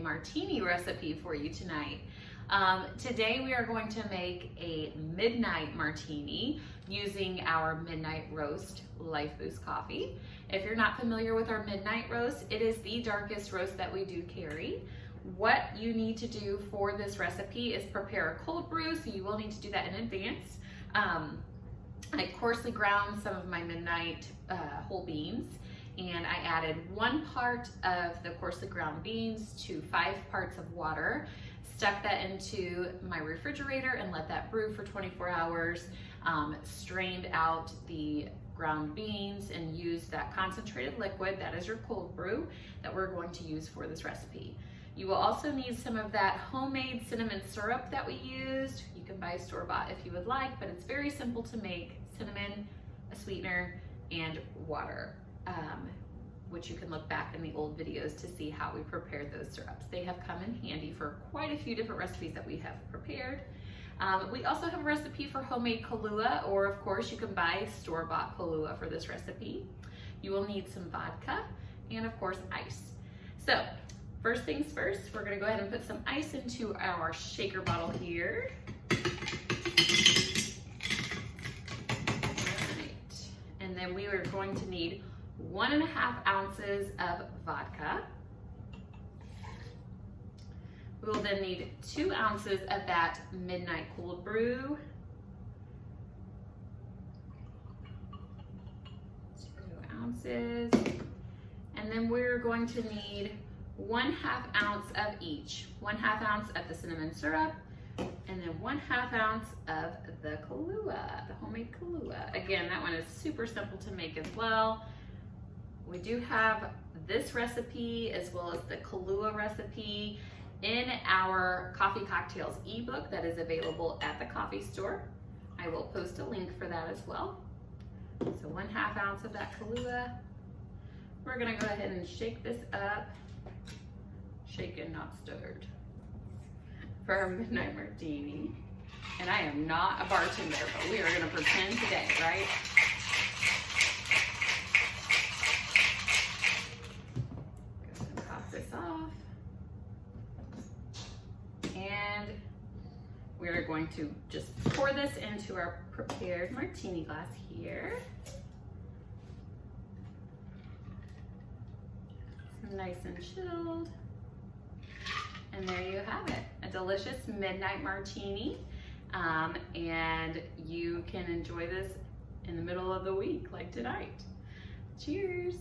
martini recipe for you tonight. Today we are going to make a midnight martini using our midnight roast LifeBoost coffee. If you're not familiar with our midnight roast, it is the darkest roast that we do carry. What you need to do for this recipe is prepare a cold brew, so you will need to do that in advance. I coarsely ground some of my midnight whole beans, and I added 1 part of the coarsely ground beans to 5 parts of water, stuck that into my refrigerator and let that brew for 24 hours, strained out the ground beans and used that concentrated liquid, that is your cold brew, that we're going to use for this recipe. You will also need some of that homemade cinnamon syrup that we used. You can buy store-bought if you would like, but it's very simple to make. Cinnamon, a sweetener, and water, which you can look back in the old videos to see how we prepared those syrups. They have come in handy for quite a few different recipes that we have prepared. We also have a recipe for homemade Kahlua, or of course you can buy store-bought Kahlua for this recipe. You will need some vodka and of course ice. So first things first, we're gonna go ahead and put some ice into our shaker bottle here. And then we are going to need 1.5 ounces of vodka. We will then need 2 ounces of that midnight cold brew. 2 ounces. And then we're going to need 1/2 ounce of each. 1/2 ounce of the cinnamon syrup, and then 1/2 ounce of the Kahlua, the homemade Kahlua. Again, that one is super simple to make as well. We do have this recipe as well as the Kahlua recipe in our Coffee Cocktails ebook that is available at the coffee store. I will post a link for that as well. So 1/2 ounce of that Kahlua. We're gonna go ahead and shake this up. Shaken, not stirred, for our midnight martini. And I am not a bartender, but we are gonna pretend today, right? Go ahead and pop this off. And we're going to just pour this into our prepared martini glass here. Nice and chilled. And there you have it, a delicious midnight martini. And you can enjoy this in the middle of the week, like tonight. Cheers.